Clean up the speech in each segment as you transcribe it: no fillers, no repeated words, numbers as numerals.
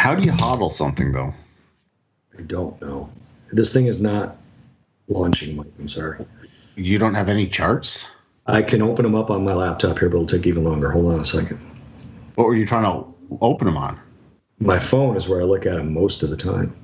How do you hodl something, though? I don't know. This thing is not launching, Mike. I'm sorry. You don't have any charts? I can open them up on my laptop here, but it'll take even longer. Hold on a second. What were you trying to open them on? My phone is where I look at them most of the time.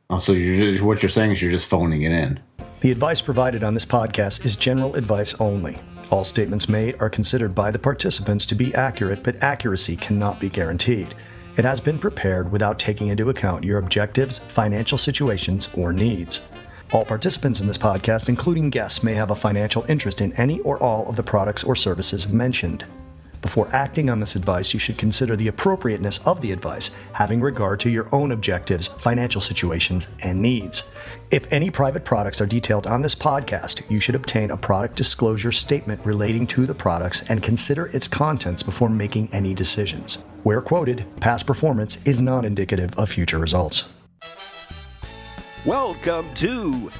Oh, so what you're saying is you're just phoning it in. The advice provided on this podcast is general advice only. All statements made are considered by the participants to be accurate, but accuracy cannot be guaranteed. It has been prepared without taking into account your objectives, financial situations, or needs. All participants in this podcast, including guests, may have a financial interest in any or all of the products or services mentioned. Before acting on this advice, you should consider the appropriateness of the advice, having regard to your own objectives, financial situations, and needs. If any private products are detailed on this podcast, you should obtain a product disclosure statement relating to the products and consider its contents before making any decisions. Where quoted, past performance is not indicative of future results. Welcome to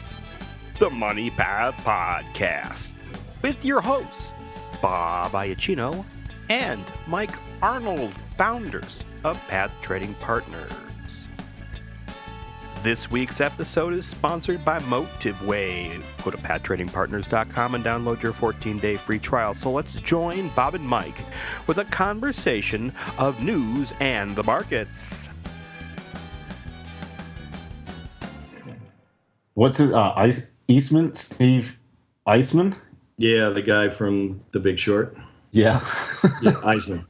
the Money Path Podcast with your hosts, Bob Iacchino and Mike Arnold, founders of Path Trading Partners. This week's episode is sponsored by Motiveway. Go to pathtradingpartners.com and download your 14-day free trial. So let's join Bob and Mike with a conversation of news and the markets. What's it? Eastman? Steve Eisman? Yeah, the guy from The Big Short. Yeah. Yeah, Eisman.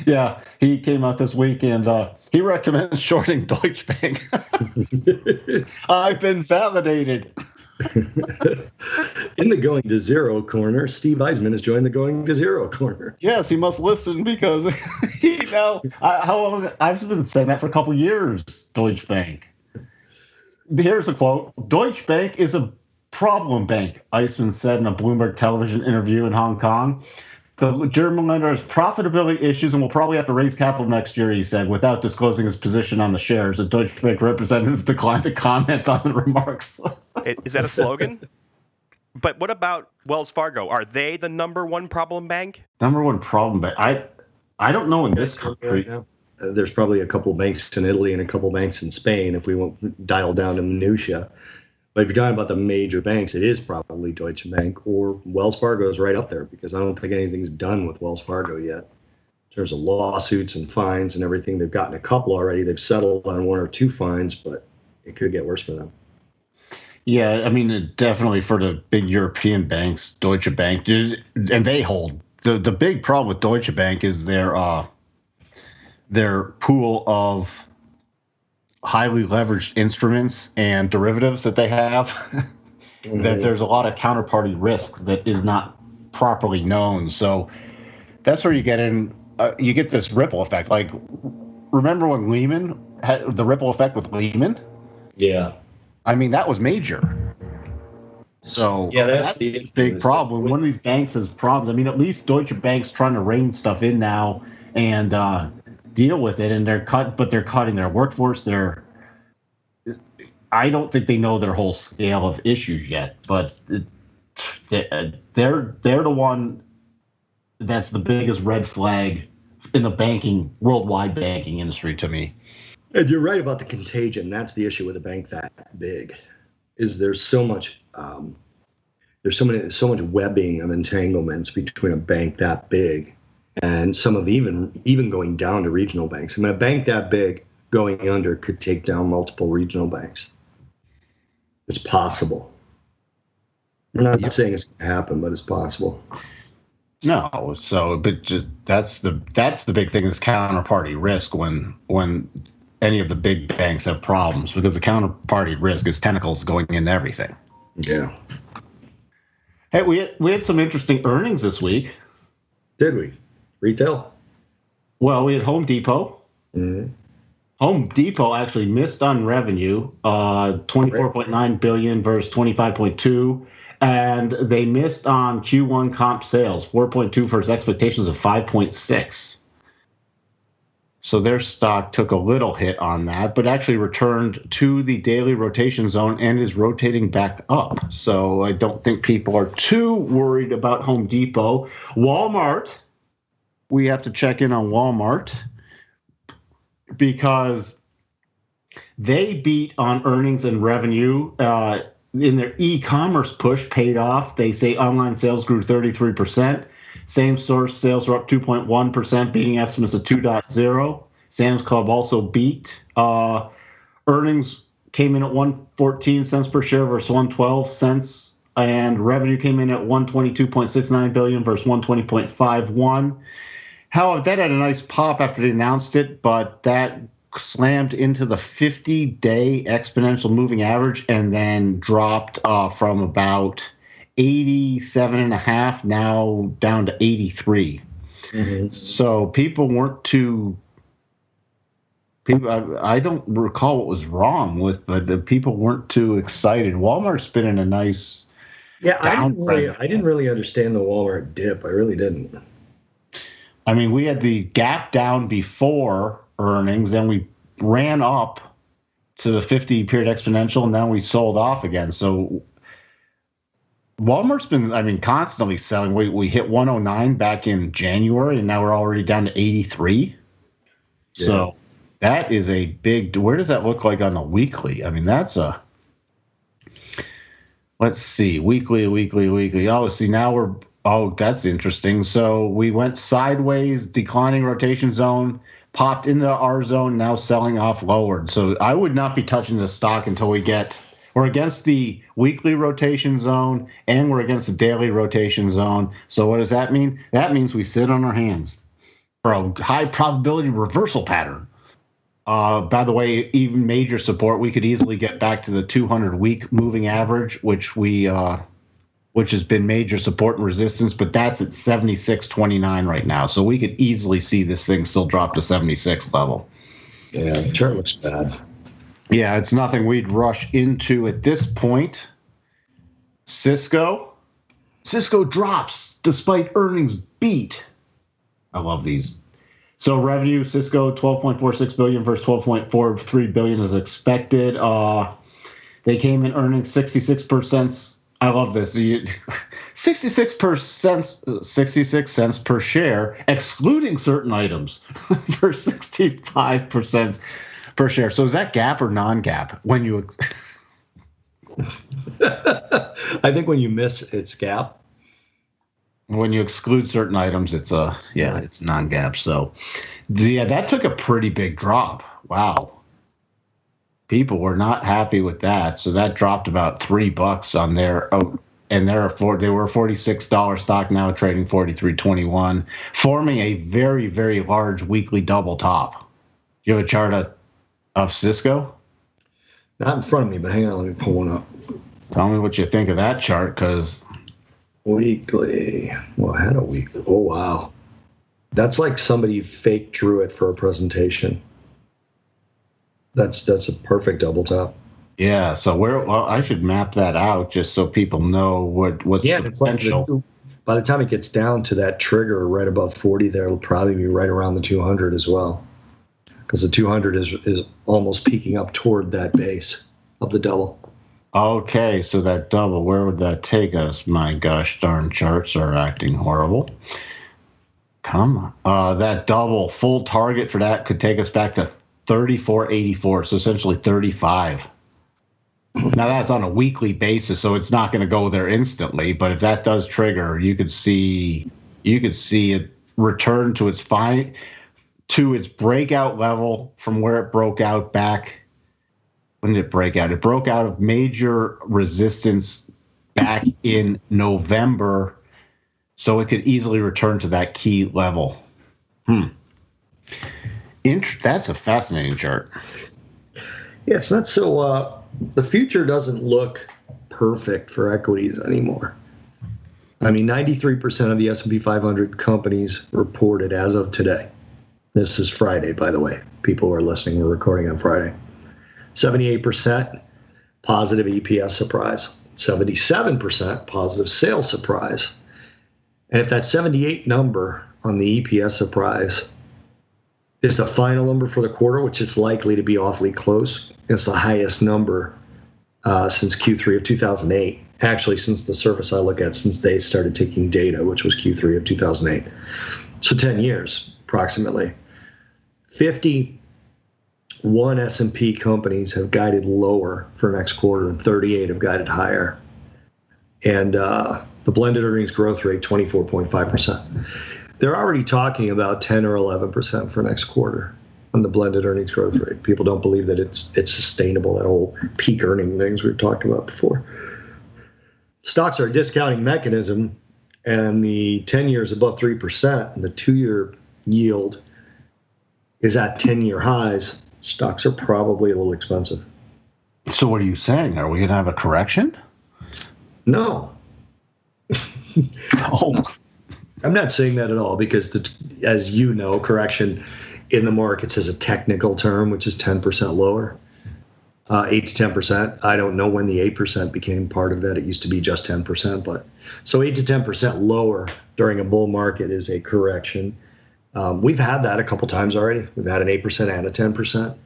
Yeah, he came out this week and he recommends shorting Deutsche Bank. I've been validated. In the Going to Zero corner, Steve Eisman has joined the Going to Zero corner. Yes, he must listen because how long I've been saying that for a couple years. Deutsche Bank. Here's a quote: "Deutsche Bank is a problem bank," Eisman said in a Bloomberg television interview in Hong Kong. "The German lender has profitability issues and will probably have to raise capital next year," he said, without disclosing his position on the shares. A Deutsche Bank representative declined to comment on the remarks. Is that a slogan? But what about Wells Fargo? Are they the number one problem bank? Number one problem bank? I don't know in this country. Yeah. There's probably a couple banks in Italy and a couple banks in Spain if we won't dial down to minutia. But if you're talking about the major banks, it is probably Deutsche Bank, or Wells Fargo is right up there, because I don't think anything's done with Wells Fargo yet. In terms of lawsuits and fines and everything, they've gotten a couple already. They've settled on one or two fines, but it could get worse for them. Yeah, I mean, definitely for the big European banks, Deutsche Bank, and they hold. The big problem with Deutsche Bank is their pool of highly leveraged instruments and derivatives that they have, that there's a lot of counterparty risk that is not properly known. So that's where you get you get this ripple effect. Like, remember when Lehman had the ripple effect with Lehman? Yeah. I mean, that was major. So yeah, that's the big problem. One of these banks has problems. I mean, at least Deutsche Bank's trying to rein stuff in now and deal with it, and they're cutting their workforce. I don't think they know their whole scale of issues yet, but they're the one that's the biggest red flag in the worldwide banking industry to me. And you're right about the contagion. That's the issue with a bank that big, is there's so much webbing of entanglements between a bank that big and some of even going down to regional banks. I mean, a bank that big going under could take down multiple regional banks. It's possible. I'm not saying it's going to happen, but it's possible. No, that's the big thing is counterparty risk when any of the big banks have problems, because the counterparty risk is tentacles going into everything. Yeah. Hey, we had some interesting earnings this week. Did we? Retail? Well, we had Home Depot. Mm-hmm. Home Depot actually missed on revenue, $24.9 billion versus $25.2, and they missed on Q1 comp sales, 4.2 versus expectations of 5.6. So their stock took a little hit on that, but actually returned to the daily rotation zone and is rotating back up. So I don't think people are too worried about Home Depot. Walmart, we have to check in on Walmart. because they beat on earnings and revenue. In their e-commerce push paid off. They say online sales grew 33%. Same source sales were up 2.1%, beating estimates of 2.0. Sam's Club also beat. Earnings came in at 114 cents per share versus 112 cents, and revenue came in at 122.69 billion versus 120.51. However, that had a nice pop after they announced it, but that slammed into the 50-day exponential moving average and then dropped from about 87.5 now down to 83. Mm-hmm. So people weren't too. I don't recall what was wrong with, but the people weren't too excited. Walmart's been in a nice. Yeah, I didn't really understand the Walmart dip. I really didn't. I mean, we had the gap down before earnings, then we ran up to the 50-period exponential, and then we sold off again. So Walmart's been, constantly selling. We hit 109 back in January, and now we're already down to 83. Yeah. So that is a big. Where does that look like on the weekly? That's a. Let's see, weekly. Oh, see, now we're. Oh, that's interesting. So we went sideways, declining rotation zone, popped into our zone, now selling off lowered. So I would not be touching the stock until we're against the weekly rotation zone and we're against the daily rotation zone. So what does that mean? That means we sit on our hands for a high probability reversal pattern. By the way, even major support, we could easily get back to the 200-week moving average, which has been major support and resistance, but that's at 76.29 right now. So we could easily see this thing still drop to 76 level. Yeah, the chart looks bad. Yeah, it's nothing we'd rush into at this point. Cisco drops despite earnings beat. I love these. So revenue, Cisco, $12.46 billion versus $12.43 billion as expected. They came in earning 66%. I love this. 66 cents per share, excluding certain items, for 65% per share. So is that GAAP or non-GAAP? When you, I think when you miss, it's GAAP. When you exclude certain items, it's it's non-GAAP. So, yeah, that took a pretty big drop. Wow. People were not happy with that, so that dropped about $3 on their. And they were $46 stock, now trading $43.21, forming a very, very large weekly double top. Do you have a chart of Cisco? Not in front of me, but hang on, let me pull one up. Tell me what you think of that chart, because weekly. Well, I had a weekly. Oh wow, that's like somebody fake drew it for a presentation. That's a perfect double top. Yeah, so I should map that out just so people know what's the potential. By the time it gets down to that trigger right above 40, there will probably be right around the 200 as well, because the 200 is almost peaking up toward that base of the double. Okay, so that double, where would that take us? My gosh, darn charts are acting horrible. Come on, that double full target for that could take us back to 34.84, so essentially 35. Now that's on a weekly basis, so it's not going to go there instantly. But if that does trigger, you could see it return to its breakout level from where it broke out back. When did it break out? It broke out of major resistance back in November, so it could easily return to that key level. That's a fascinating chart. Yeah, it's not so. The future doesn't look perfect for equities anymore. 93% of the S&P 500 companies reported as of today. This is Friday, by the way. People who are listening, we're recording on Friday. 78% positive EPS surprise. 77% positive sales surprise. And if that 78 number on the EPS surprise is the final number for the quarter, which is likely to be awfully close, it's the highest number since Q3 of 2008. Actually, since the surface I look at, since they started taking data, which was Q3 of 2008. So 10 years, approximately. 50 1 S&P companies have guided lower for next quarter, and 38 have guided higher. And the blended earnings growth rate, 24.5%. They're already talking about 10 or 11% for next quarter on the blended earnings growth rate. People don't believe that it's sustainable, that whole peak earning things we've talked about before. Stocks are a discounting mechanism, and the 10-year is above 3%, and the 2-year yield is at 10-year highs. Stocks are probably a little expensive. So what are you saying? Are we going to have a correction? No. Oh. I'm not saying that at all, because, as you know, correction in the markets is a technical term, which is 10% lower, 8 to 10%. I don't know when the 8% became part of that. It used to be just 10%. But so 8 to 10% lower during a bull market is a correction. We've had that a couple times already. We've had an 8% and a 10%.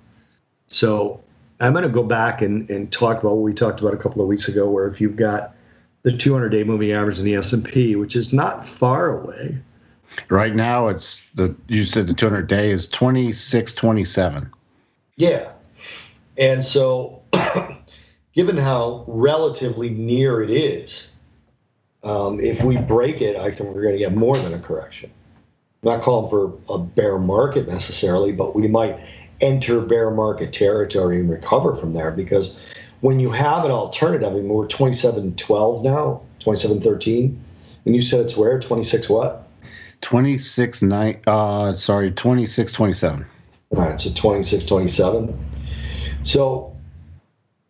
So I'm going to go back and talk about what we talked about a couple of weeks ago, where if you've got the 200-day moving average in the S&P, which is not far away. Right now, you said the 200-day is 26.27. Yeah. And so given how relatively near it is, if we break it, I think we're going to get more than a correction. I'm not calling for a bear market necessarily, but we might enter bear market territory and recover from there, because when you have an alternative, I mean, we're 27.12 now, 27.13, and you said it's where? 26 what? 26.27. All right, so 26.27. So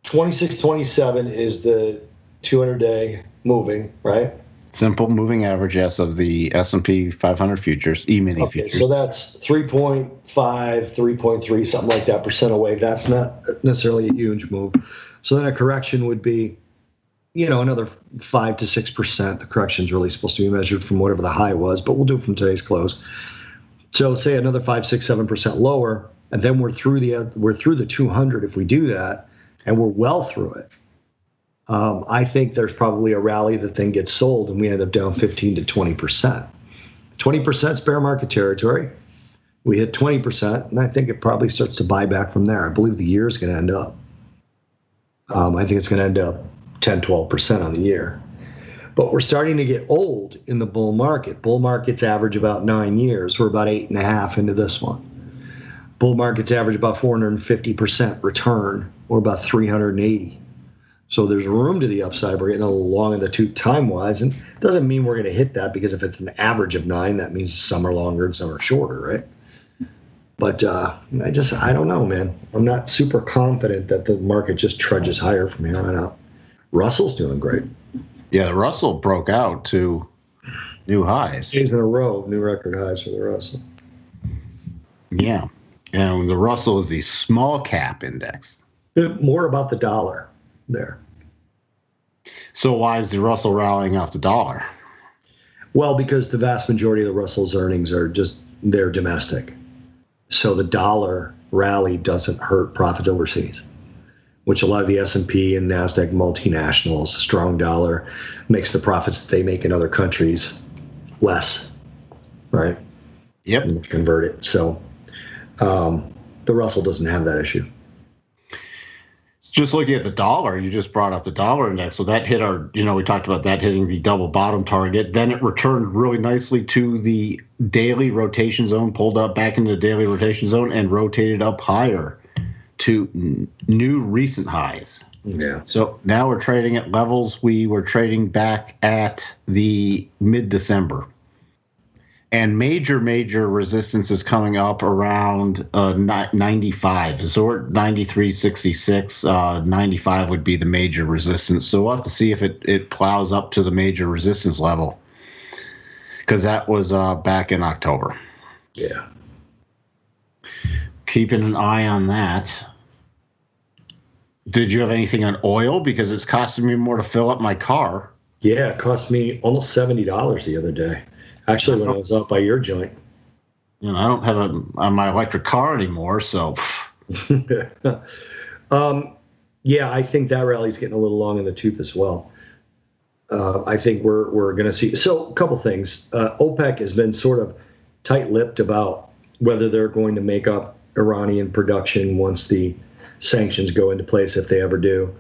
26.27 is the 200-day moving, right? Simple moving average, yes, of the S&P 500 futures, E-mini futures. So that's 3.5, 3.3, something like that percent away. That's not necessarily a huge move. So then a correction would be, another 5 to 6%. The correction is really supposed to be measured from whatever the high was, but we'll do it from today's close. So say another 5, 6, 7% lower, and then we're through the 200 if we do that, and we're well through it. I think there's probably a rally that then gets sold, and we end up down 15 to 20%. 20% is bear market territory. We hit 20%, and I think it probably starts to buy back from there. I believe the year is going to end up. I think it's going to end up 10, 12% on the year. But we're starting to get old in the bull market. Bull markets average about 9 years. We're about 8.5 into this one. Bull markets average about 450% return, or about 380. So there's room to the upside. We're getting a little long in the tooth time-wise, and it doesn't mean we're going to hit that, because if it's an average of 9, that means some are longer and some are shorter, right? But I don't know, man. I'm not super confident that the market just trudges higher from here on out. Russell's doing great. Yeah, the Russell broke out to new highs. Days in a row, new record highs for the Russell. Yeah, and the Russell is the small cap index. More about the dollar there. So why is the Russell rallying off the dollar? Well, because the vast majority of the Russell's earnings they're domestic. So the dollar rally doesn't hurt profits overseas, which a lot of the S&P and NASDAQ multinationals, strong dollar makes the profits that they make in other countries less, right? Yep. And convert it. So the Russell doesn't have that issue. Just looking at the dollar, you just brought up the dollar index. So that hit we talked about that hitting the double bottom target. Then it returned really nicely to the daily rotation zone, pulled up back into the daily rotation zone, and rotated up higher to new recent highs. Yeah. So now we're trading at levels we were trading back at the mid-December. And major resistance is coming up around 95. So we're at 93.66. 95 would be the major resistance. So we'll have to see if it plows up to the major resistance level, because that was back in October. Yeah. Keeping an eye on that. Did you have anything on oil? Because it's costing me more to fill up my car. Yeah, it cost me almost $70 the other day. Actually, when I was up by your joint. I don't have my electric car anymore, so. Yeah, I think that rally's getting a little long in the tooth as well. I think we're going to see. So a couple things. OPEC has been sort of tight-lipped about whether they're going to make up Iranian production once the sanctions go into place, if they ever do.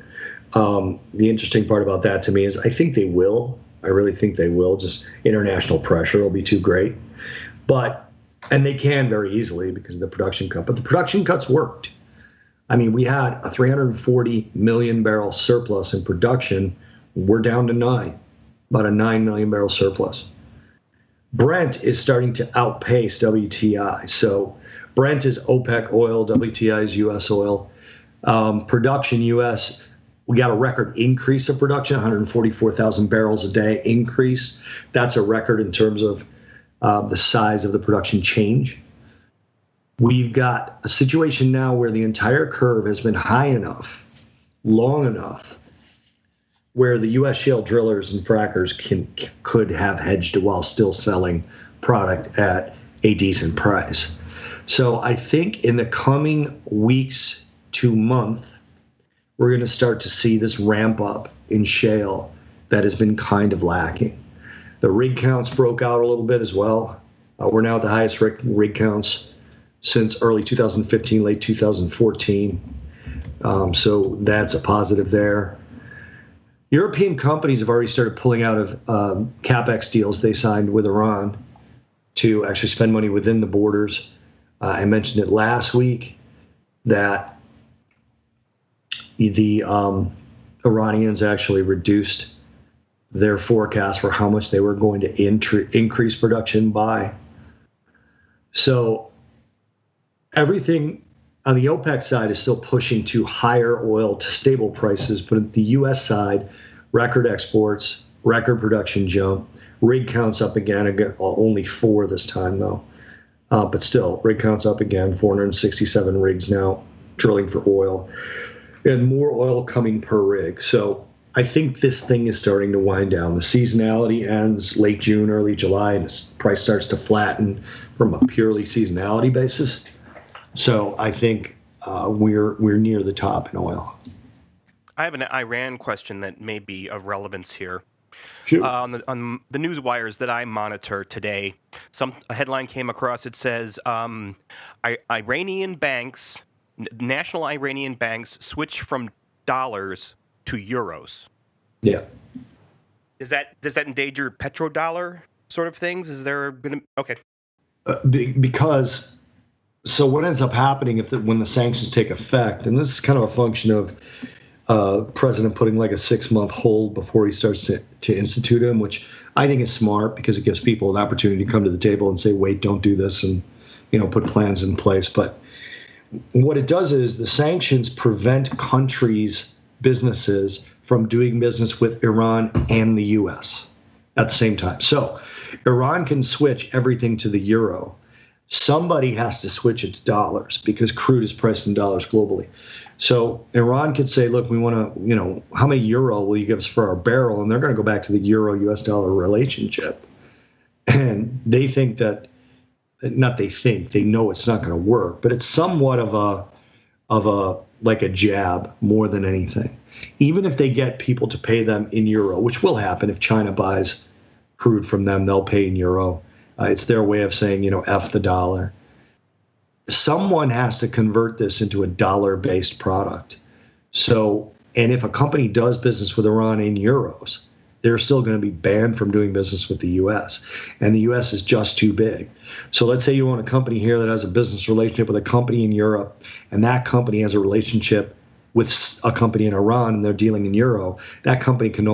The interesting part about that to me is I think they will. I really think they will. Just international pressure will be too great. And they can very easily because of the production cut. But the production cuts worked. I mean, we had a 340 million barrel surplus in production. We're down to 9, about a 9 million barrel surplus. Brent is starting to outpace WTI. So Brent is OPEC oil, WTI is U.S. oil. Production U.S., we got a record increase of production, 144,000 barrels a day increase. That's a record in terms of the size of the production change. We've got a situation now where the entire curve has been high enough, long enough, where the U.S. shale drillers and frackers could have hedged while still selling product at a decent price. So I think in the coming weeks to month, we're going to start to see this ramp up in shale that has been kind of lacking. The rig counts broke out a little bit as well. We're now at the highest rig counts since early 2015, late 2014. So that's a positive there. European companies have already started pulling out of CapEx deals they signed with Iran to actually spend money within the borders. I mentioned it last week that the Iranians actually reduced their forecast for how much they were going to increase production by. So everything on the OPEC side is still pushing to higher oil to stable prices, but at the U.S. side, record exports, record production jump, rig counts up again, only 4 this time though. But still, rig counts up again, 467 rigs now drilling for oil, and more oil coming per rig. So I think this thing is starting to wind down. The seasonality ends late June, early July, and the price starts to flatten from a purely seasonality basis. So I think we're near the top in oil. I have an Iran question that may be of relevance here. Sure. On the news wires that I monitor today, a headline came across. It says Iranian banks, national Iranian banks, switch from dollars to euros. Yeah. Does that endanger petrodollar sort of things? Is there going to okay? Because so what ends up happening when the sanctions take effect, and this is kind of a function of president putting like a 6-month hold before he starts to institute them, which I think is smart because it gives people an opportunity to come to the table and say, wait, don't do this, and put plans in place. But what it does is the sanctions prevent countries, businesses from doing business with Iran and the U.S. at the same time. So Iran can switch everything to the euro. Somebody has to switch it to dollars because crude is priced in dollars globally. So Iran could say, look, we want to, how many euro will you give us for our barrel? And they're going to go back to the euro-US dollar relationship. And they think that, they know it's not going to work, but it's somewhat of a jab more than anything. Even if they get people to pay them in euro, which will happen if China buys crude from them, they'll pay in euro. It's their way of saying, F the dollar. Someone has to convert this into a dollar-based product. So, and if a company does business with Iran in euros, they're still going to be banned from doing business with the U.S. And the U.S. is just too big. So let's say you own a company here that has a business relationship with a company in Europe, and that company has a relationship with a company in Iran, and they're dealing in euro. That company you can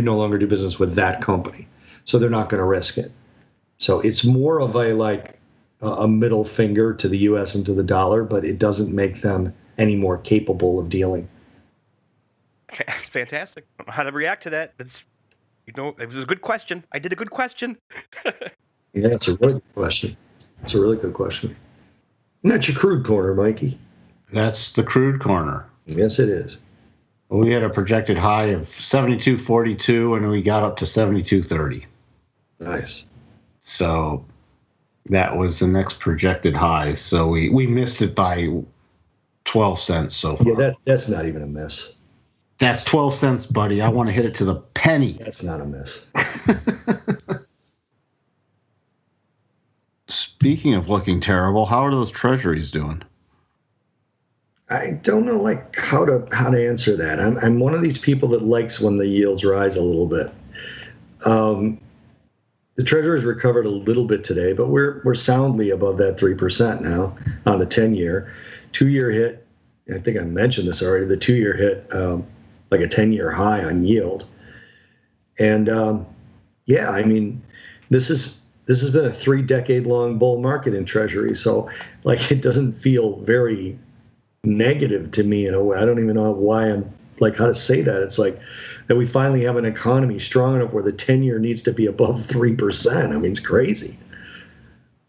no longer do business with that company. So they're not going to risk it. So it's more of a middle finger to the U.S. and to the dollar, but it doesn't make them any more capable of dealing. Fantastic. I don't know how to react to that. It was a good question. I did a good question. Yeah, it's a really good question. It's a really good question. And that's your crude corner, Mikey. That's the crude corner. Yes, it is. We had a projected high of 72.42, and we got up to 72.30. Nice. So that was the next projected high. So we missed it by 12 cents so far. Yeah, that's not even a miss. That's 12 cents, buddy. I want to hit it to the penny. That's not a miss. Speaking of looking terrible, how are those treasuries doing? I don't know how to answer that. I'm one of these people that likes when the yields rise a little bit. The Treasury's recovered a little bit today, but we're soundly above that 3% now on the 10-year. 2-year hit, I think I mentioned this already, the 2-year hit like a 10-year high on yield. And yeah, I mean, this has been a 3-decade-long bull market in Treasury, so it doesn't feel very negative to me in a way. I don't even know why I'm how to say that. It's that we finally have an economy strong enough where the 10-year needs to be above 3%. I mean, it's crazy.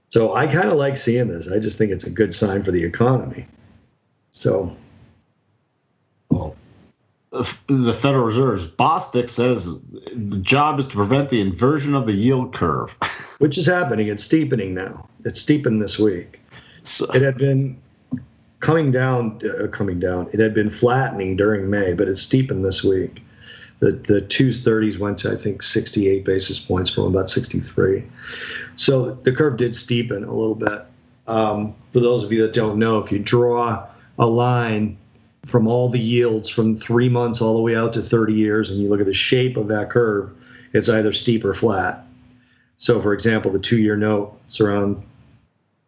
So I kind of like seeing this. I just think it's a good sign for the economy. So, well, the Federal Reserve's Bostic says the job is to prevent the inversion of the yield curve, which is happening. It's steepening now. It's steepened this week. It had been coming down. It had been flattening during May, but it's steepened this week. The 230s went to, I think, 68 basis points from about 63. So the curve did steepen a little bit. For those of you that don't know, if you draw a line from all the yields from 3 months all the way out to 30 years, and you look at the shape of that curve, it's either steep or flat. So, for example, the 2-year note is around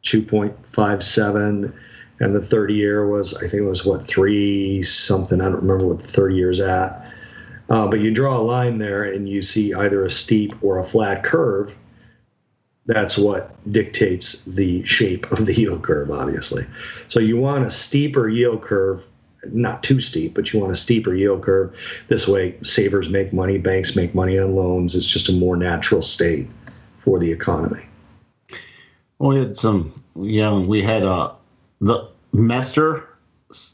2.57. And the 30-year was, I think it was, 3 something. I don't remember what the 30-year is at. But you draw a line there and you see either a steep or a flat curve. That's what dictates the shape of the yield curve, obviously. So you want a steeper yield curve, not too steep, but you want a steeper yield curve. This way, savers make money, banks make money on loans. It's just a more natural state for the economy. Well, we had the Mester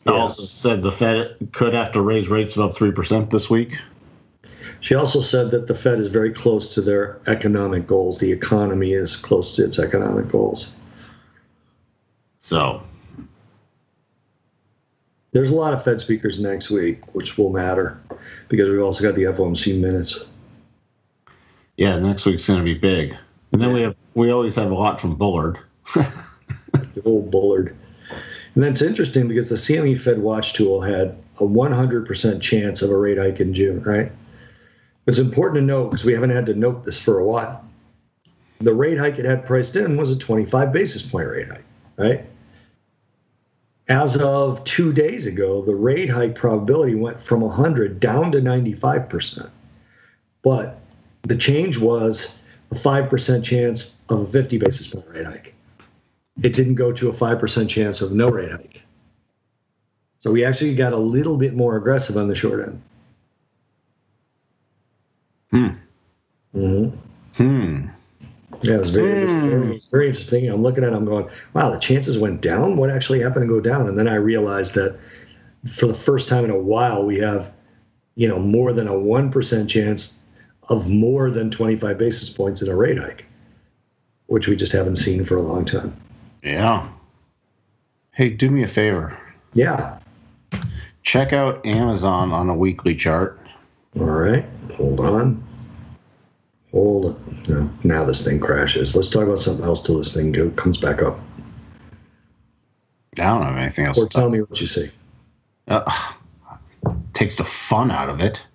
also said the Fed could have to raise rates above 3% this week. She also said that the Fed is very close to their economic goals. The economy is close to its economic goals. So there's a lot of Fed speakers next week, which will matter because we've also got the FOMC minutes. Yeah, next week's going to be big. And then we always have a lot from Bullard. The old Bullard. And that's interesting because the CME Fed Watch tool had a 100% chance of a rate hike in June, right? It's important to note, because we haven't had to note this for a while. The rate hike it had priced in was a 25 basis point rate hike, right? As of 2 days ago, the rate hike probability went from 100 down to 95%. But the change was a 5% chance of a 50 basis point rate hike. It didn't go to a 5% chance of no rate hike. So we actually got a little bit more aggressive on the short end. Yeah, it was very, very interesting. I'm looking at it, I'm going, wow, the chances went down? What actually happened to go down? And then I realized that for the first time in a while, we have, more than a 1% chance of more than 25 basis points in a rate hike, which we just haven't seen for a long time. Yeah. Hey, do me a favor. Yeah. Check out Amazon on a weekly chart. All right. Hold on. No, now this thing crashes. Let's talk about something else till this thing comes back up. I don't have anything else. Or tell me what you see. Takes the fun out of it.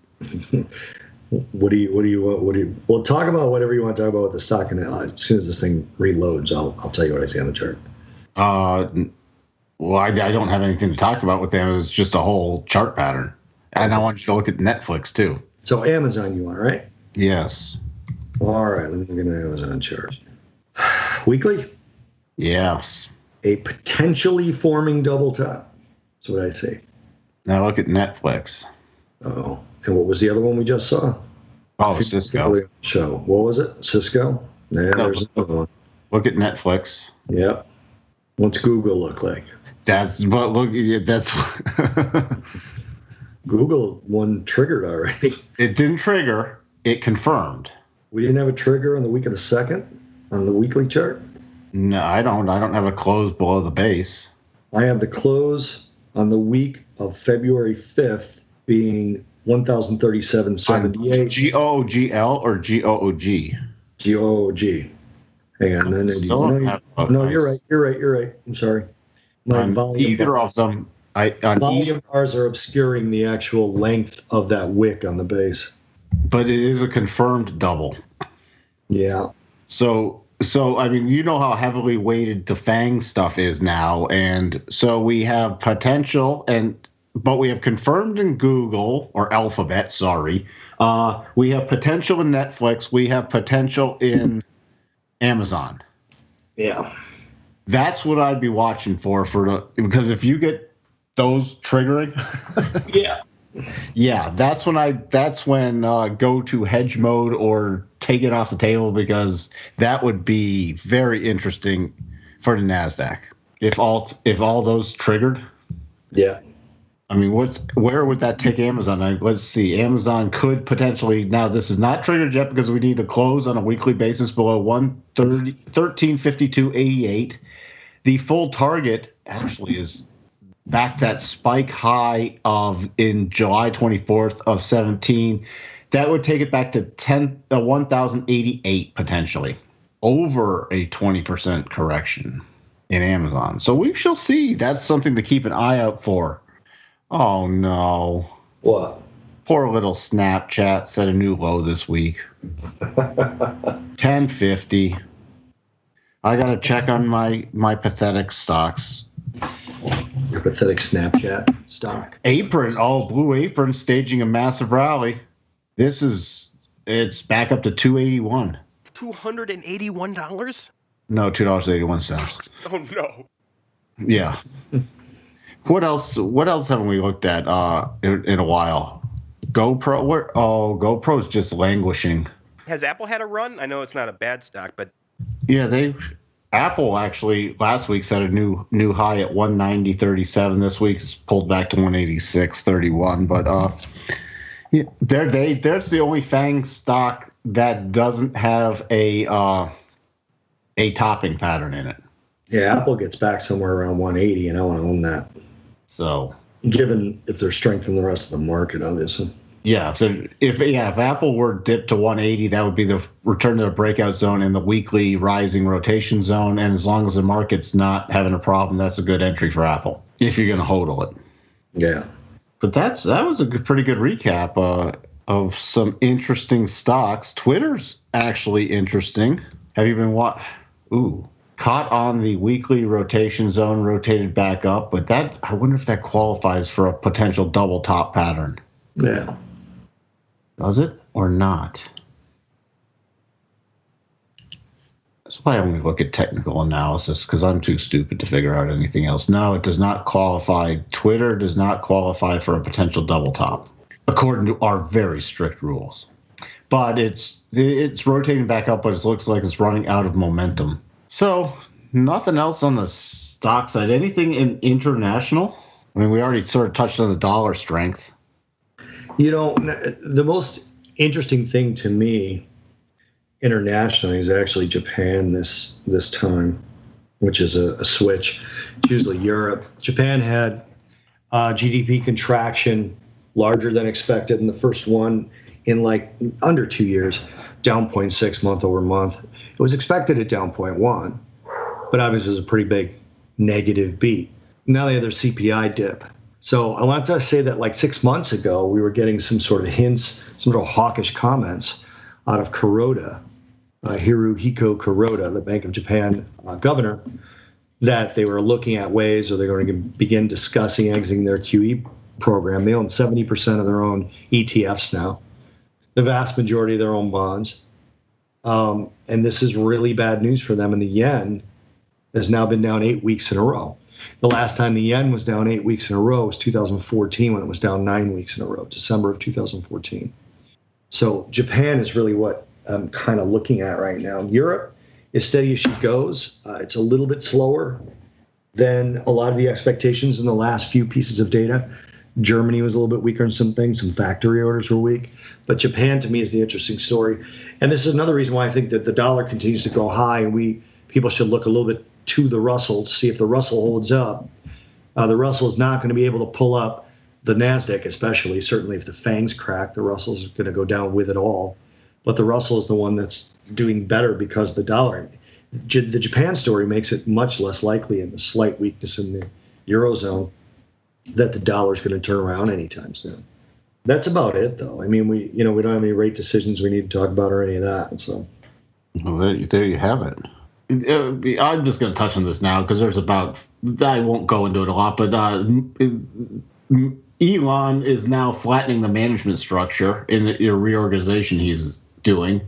What do you want? Well, talk about whatever you want to talk about with the stock analysis. As soon as this thing reloads, I'll tell you what I see on the chart. Well, I don't have anything to talk about with them. It's just a whole chart pattern. And I want you to look at Netflix, too. So Amazon you want, right? Yes. All right, let me look at an Amazon chart. Weekly? Yes. A potentially forming double top. That's what I see. Now look at Netflix. Oh, and what was the other one we just saw? Oh, Cisco. Show. What was it? Cisco? Yeah, no, there's another one. Look at Netflix. Yep. What's Google look like? That's what that's Google one triggered already. It didn't trigger. It confirmed. We didn't have a trigger on the week of the 2nd on the weekly chart? No, I don't. I don't have a close below the base. I have the close on the week of February 5th being 1,037.78. GOOGL or GOOG? GOOG. Hang on. Then Still don't have No, you're right. You're right. I'm sorry. My volume of them. Volume bars are obscuring the actual length of that wick on the base. But it is a confirmed double. Yeah. So I mean, you know how heavily weighted the FANG stuff is now, and so we have potential, but we have confirmed in Google or Alphabet. Sorry, we have potential in Netflix. We have potential in Amazon. Yeah. That's what I'd be watching for because if you get those triggering, yeah, that's when go to hedge mode or take it off the table, because that would be very interesting for the NASDAQ if all those triggered. Yeah. I mean, where would that take Amazon? Let's see. Amazon could potentially, now this is not triggered yet because we need to close on a weekly basis below 1352.88. The full target actually is back that spike high of in July 24th of 17. That would take it back to 1,088 potentially, over a 20% correction in Amazon. So we shall see. That's something to keep an eye out for. Oh no. What? Poor little Snapchat set a new low this week. 1050. I gotta check on my pathetic stocks. Your pathetic Snapchat stock. Blue Apron staging a massive rally. It's back up to 281. $281? No, $2.81. Oh no. Yeah. What else haven't we looked at in a while? GoPro. GoPro's just languishing. Has Apple had a run? I know it's not a bad stock, but yeah, Apple actually last week set a new high at 190.37. This week it's pulled back to 186.31. But there's the only FANG stock that doesn't have a topping pattern in it. Yeah, Apple gets back somewhere around 180, and I want to own that. So, given if they're strength in the rest of the market, obviously. Yeah, if Apple were dipped to 180, that would be the return to the breakout zone in the weekly rising rotation zone. And as long as the market's not having a problem, that's a good entry for Apple if you're going to hodl it. Yeah. But that was a pretty good recap of some interesting stocks. Twitter's actually interesting. Have you been caught on the weekly rotation zone, rotated back up, but I wonder if that qualifies for a potential double top pattern. Yeah. Does it or not? That's why I'm going to look at technical analysis, because I'm too stupid to figure out anything else. No, it does not qualify. Twitter does not qualify for a potential double top, according to our very strict rules. But it's rotating back up, but it looks like it's running out of momentum. So nothing else on the stock side. Anything in international? I mean, we already sort of touched on the dollar strength. You know, the most interesting thing to me internationally is actually Japan this time, which is a switch. It's usually Europe. Japan had GDP contraction larger than expected in the first one in like under 2 years, down 0.6 month over month. It was expected at down 0.1, but obviously it was a pretty big negative beat. Now they have their CPI dip. So I want to say that like 6 months ago, we were getting some sort of hints, some sort of hawkish comments out of Kuroda, Hirohiko Kuroda, the Bank of Japan governor, that they were looking at ways, or they're going to begin discussing exiting their QE program. They own 70% of their own ETFs now, the vast majority of their own bonds. And this is really bad news for them. And the yen has now been down 8 weeks in a row. The last time the yen was down 8 weeks in a row was 2014, when it was down 9 weeks in a row, December of 2014. So Japan is really what I'm kind of looking at right now. Europe is steady as she goes. It's a little bit slower than a lot of the expectations in the last few pieces of data. Germany was a little bit weaker in some things. Some factory orders were weak. But Japan, to me, is the interesting story. And this is another reason why I think that the dollar continues to go high, and people should look a little bit to the Russell to see if the Russell holds up. The Russell is not going to be able to pull up the NASDAQ, especially. Certainly if the fangs crack, the Russell's going to go down with it all. But the Russell is the one that's doing better because of the dollar. the Japan story makes it much less likely, and the slight weakness in the Eurozone, that the dollar's going to turn around anytime soon. That's about it, though. I mean, we don't have any rate decisions we need to talk about or any of that. So, well, there you have it. I'm just going to touch on this now because I won't go into it a lot, but Elon is now flattening the management structure in the reorganization he's doing.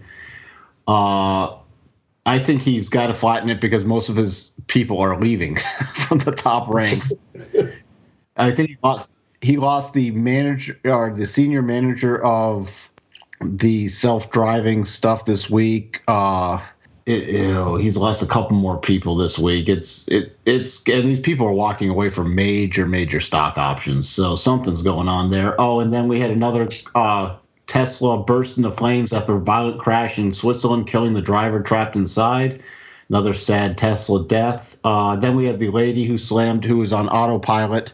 I think he's got to flatten it because most of his people are leaving from the top ranks. I think he lost the manager or the senior manager of the self-driving stuff this week. He's lost a couple more people this week. It's and these people are walking away from major stock options. So something's going on there. Oh, and then we had another Tesla burst into flames after a violent crash in Switzerland, killing the driver trapped inside. Another sad Tesla death. Then we had the lady who was on autopilot,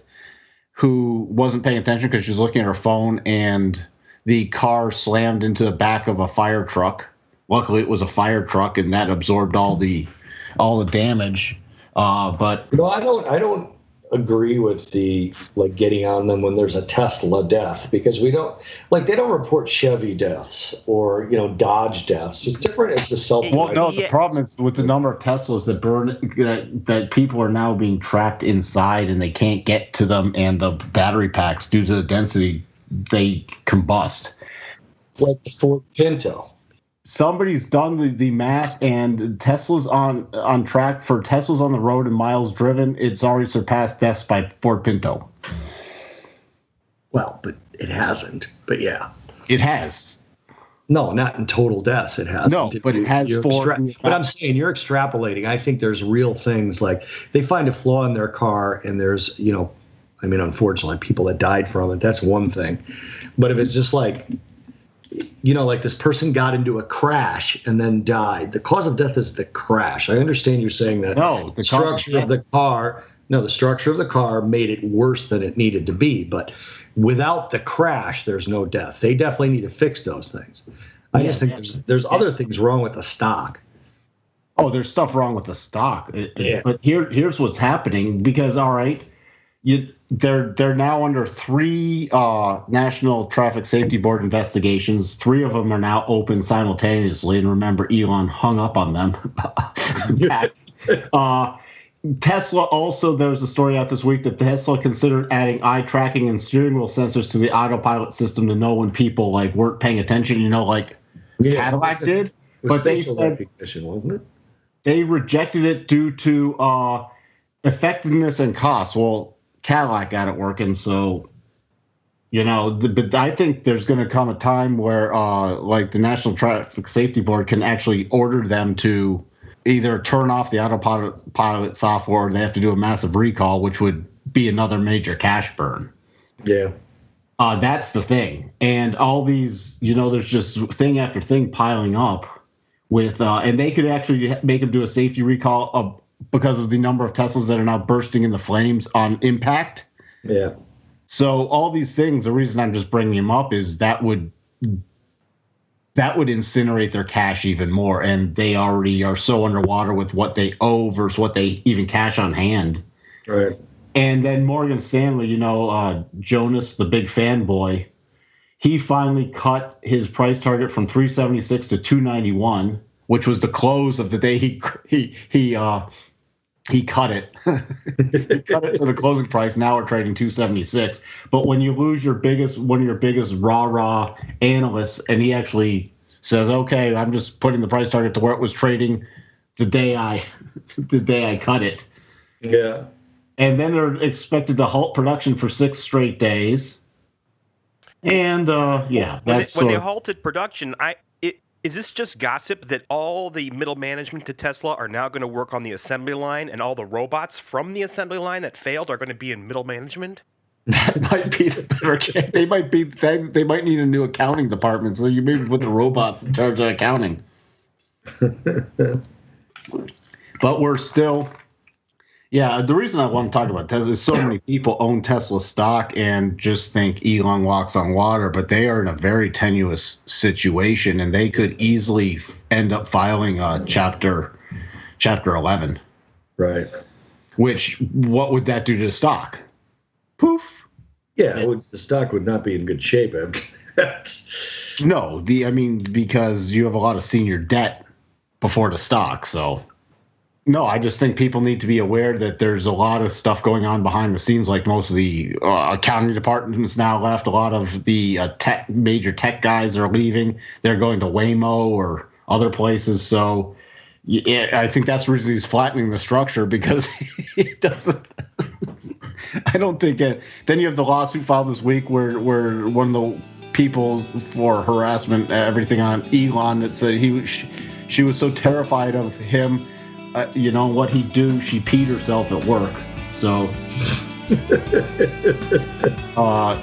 who wasn't paying attention because she was looking at her phone, and the car slammed into the back of a fire truck. Luckily, it was a fire truck, and that absorbed all the damage. But I don't agree with the getting on them when there's a Tesla death, because they don't report Chevy deaths or Dodge deaths. It's different as the self. Well, no, the problem is with the number of Teslas that burn, that people are now being trapped inside and they can't get to them, and the battery packs, due to the density, they combust. Like the Ford Pinto. Somebody's done the math, and Tesla's on track for Tesla's on the road and miles driven. It's already surpassed deaths by Ford Pinto. Well, but it hasn't. But yeah, it has. No, not in total deaths. It has. No, but it has But I'm saying you're extrapolating. I think there's real things like they find a flaw in their car, and there's unfortunately, people that died from it. That's one thing. But if it's just like this person got into a crash and then died. The cause of death is the crash. I understand you're saying that. No, the structure of the car made it worse than it needed to be. But without the crash, there's no death. They definitely need to fix those things. I just think there's other things wrong with the stock. Oh, there's stuff wrong with the stock. But here's what's happening, because all right, they're now under 3 National Traffic Safety Board investigations. 3 of them are now open simultaneously, and remember, Elon hung up on them. Tesla also, there was a story out this week that Tesla considered adding eye tracking and steering wheel sensors to the autopilot system to know when people weren't paying attention, Cadillac did. But they said, wasn't it? They rejected it due to effectiveness and cost. Well, Cadillac got it working, so but I think there's going to come a time where the National Traffic Safety Board can actually order them to either turn off the autopilot software, or they have to do a massive recall, which would be another major cash burn. Yeah. That's the thing. And all these, there's just thing after thing piling up with and they could actually make them do a safety recall because of the number of Teslas that are now bursting into flames on impact. Yeah. So all these things, the reason I'm just bringing them up is that would incinerate their cash even more. And they already are so underwater with what they owe versus what they even cash on hand. Right. And then Morgan Stanley, Jonas, the big fanboy, he finally cut his price target from 376 to 291, which was the close of the day he cut it. He cut it to the closing price. Now we're trading 276. But when you lose one of your biggest rah analysts, and he actually says, "Okay, I'm just putting the price target to where it was trading the day I cut it." Yeah. And then they're expected to halt production for 6 straight days. And that's when they halted production. Is this just gossip that all the middle management to Tesla are now going to work on the assembly line, and all the robots from the assembly line that failed are going to be in middle management? That might be the better case. They might need a new accounting department, so you maybe put the robots in charge of accounting. But we're still. Yeah, the reason I want to talk about Tesla is so many people own Tesla stock and just think Elon walks on water, but they are in a very tenuous situation, and they could easily end up filing a Chapter Chapter 11. Right. Which, what would that do to the stock? Poof. Yeah, the stock would not be in good shape after that. No, because you have a lot of senior debt before the stock. So, no, I just think people need to be aware that there's a lot of stuff going on behind the scenes. Like most of the accounting departments now left. A lot of the major tech guys are leaving. They're going to Waymo or other places. So, yeah, I think that's the reason he's flattening the structure, because it doesn't. I don't think it. Then you have the lawsuit filed this week where one of the people for harassment, everything on Elon, that said she was so terrified of him, what he'd do, she peed herself at work. So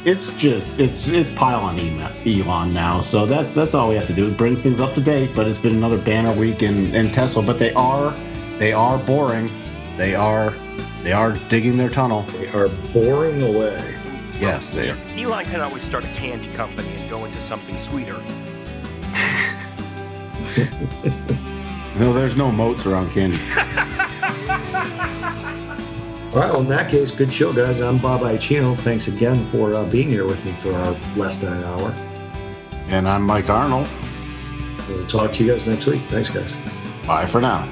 it's pile on Elon now. So that's all we have to do, bring things up to date. But it's been another banner week in Tesla. But they are boring. They are digging their tunnel. They are boring away. Yes, they are. Elon can always start a candy company and go into something sweeter. No, there's no moats around candy. All right, well, in that case, good show, guys. I'm Bob Iacchino. Thanks again for being here with me for less than an hour. And I'm Mike Arnold. We'll talk to you guys next week. Thanks, guys. Bye for now.